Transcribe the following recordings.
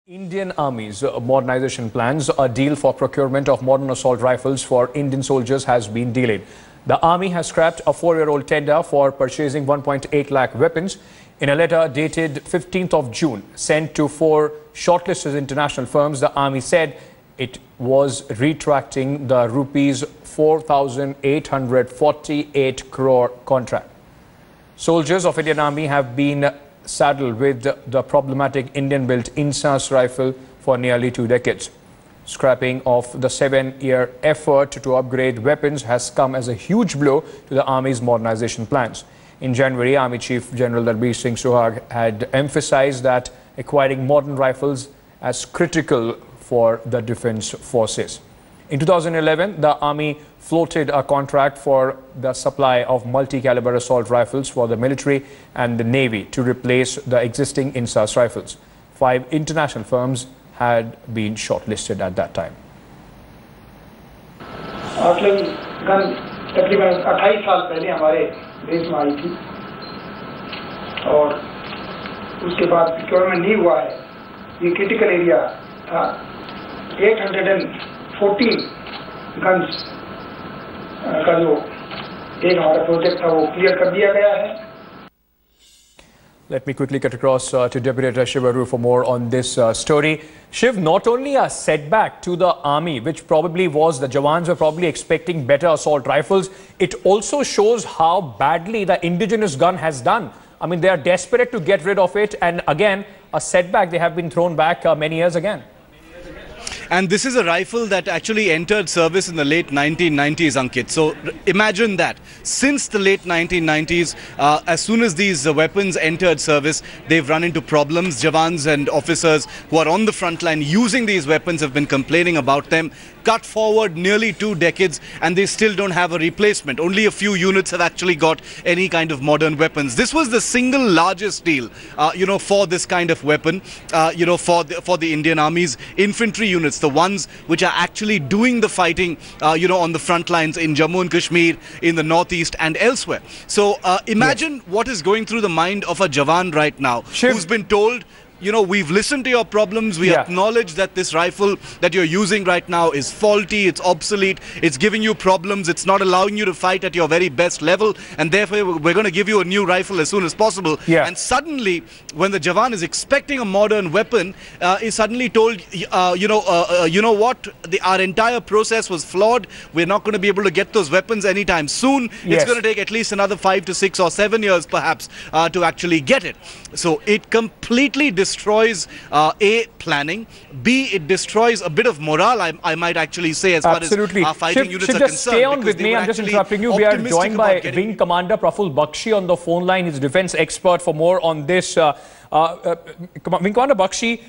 Indian Army's modernization plans, a deal for procurement of modern assault rifles for Indian soldiers has been delayed. The Army has scrapped a 4-year-old tender for purchasing 1.8 lakh weapons. In a letter dated 15th of June, sent to 4 shortlisted international firms, the Army said it was retracting the rupees 4,848 crore contract. Soldiers of Indian Army have been saddled with the problematic Indian-built INSAS rifle for nearly 2 decades. Scrapping of the 7-year effort to upgrade weapons has come as a huge blow to the Army's modernization plans. In January, Army Chief General Darbir Singh Suhag had emphasized that acquiring modern rifles as critical for the defense forces. In 2011, the Army floated a contract for the supply of multi-caliber assault rifles for the military and the Navy to replace the existing INSAS rifles. 5 international firms had been shortlisted at that time. Gun तकरीबन 28 साल पहले हमारे देश में आई थी और उसके बाद प्रोक्योरमेंट नहीं हुआ है। ये क्रिटिकल एरिया था। 814 गन्स का जो एक हमारा प्रोजेक्ट था वो क्लियर कर दिया गया है। Let me quickly cut across to Deputy Editor Shiv Arur for more on this story. Shiv, not only a setback to the Army, which probably was, the Jawans were probably expecting better assault rifles, it also shows how badly the indigenous gun has done. I mean, they are desperate to get rid of it, and again, a setback, they have been thrown back many years again. And this is a rifle that actually entered service in the late 1990s, Ankit. So imagine that. Since the late 1990s, as soon as these weapons entered service, they've run into problems. Jawans and officers who are on the front line using these weapons have been complaining about them. Cut forward nearly 2 decades and they still don't have a replacement. Only a few units have actually got any kind of modern weapons. This was the single largest deal, for this kind of weapon, for the Indian Army's infantry units, the ones which are actually doing the fighting, on the front lines in Jammu and Kashmir, in the northeast and elsewhere. So imagine what is going through the mind of a Jawan right now, who's been told, we've listened to your problems. We acknowledge that this rifle that you're using right now is faulty, it's obsolete, it's giving you problems, it's not allowing you to fight at your very best level, and therefore we're going to give you a new rifle as soon as possible. And suddenly, when the Jawan is expecting a modern weapon, is suddenly told, you know what, our entire process was flawed, we're not going to be able to get those weapons anytime soon. It's going to take at least another 5 to 6 or 7 years perhaps to actually get it. So it completely destroys A, planning, B, it destroys a bit of morale, I might actually say, as far as our fighting units are concerned. Just stay on with me, I'm just interrupting you. We are joined by Wing Commander Praful Bakshi on the phone line. He's a defense expert for more on this. Wing Commander Bakshi,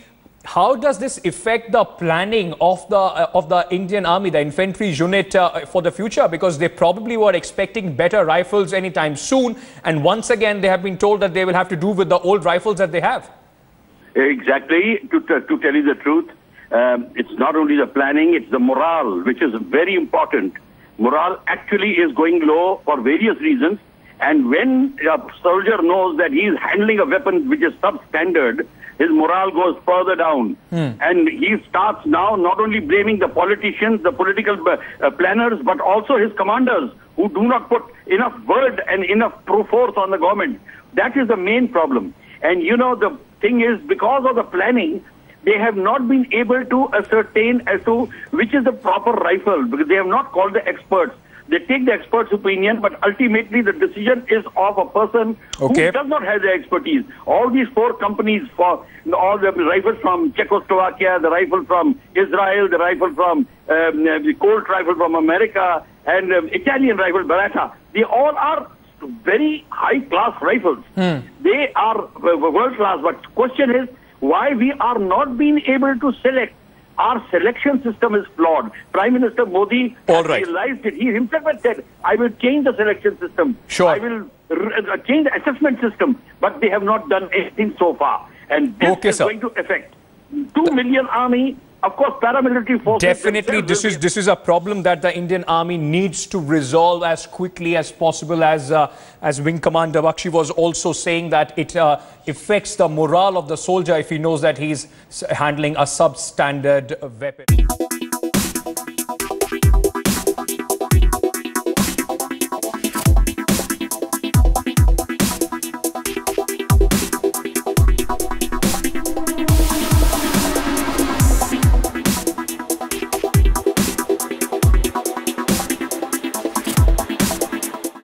how does this affect the planning of the Indian Army, the infantry unit for the future? Because they probably were expecting better rifles anytime soon, and once again they have been told that they will have to do with the old rifles that they have. Exactly. To tell you the truth, it's not only the planning, it's the morale, which is very important. Morale actually is going low for various reasons. And when a soldier knows that he is handling a weapon which is substandard, his morale goes further down. And he starts now not only blaming the politicians, the political planners, but also his commanders who do not put enough word and enough force on the government. That is the main problem. And the thing is, because of the planning, they have not been able to ascertain as to which is the proper rifle, because they have not called the experts. They take the expert's opinion, but ultimately the decision is of a person who does not have the expertise. All these 4 companies, for all the rifles from Czechoslovakia, the rifle from Israel, the rifle from the Colt rifle from America, and Italian rifle Beretta, they all are very high-class rifles. They are world-class, but the question is why we are not being able to select. Our selection system is flawed. Prime Minister Modi realized it. He himself had said, I will change the selection system. I will change the assessment system. But they have not done anything so far. And this is going to affect 2 million army, Of course, paramilitary forces... Definitely, this is a problem that the Indian Army needs to resolve as quickly as possible. As Wing Commander Bakshi was also saying, that it affects the morale of the soldier if he knows that he's handling a substandard weapon.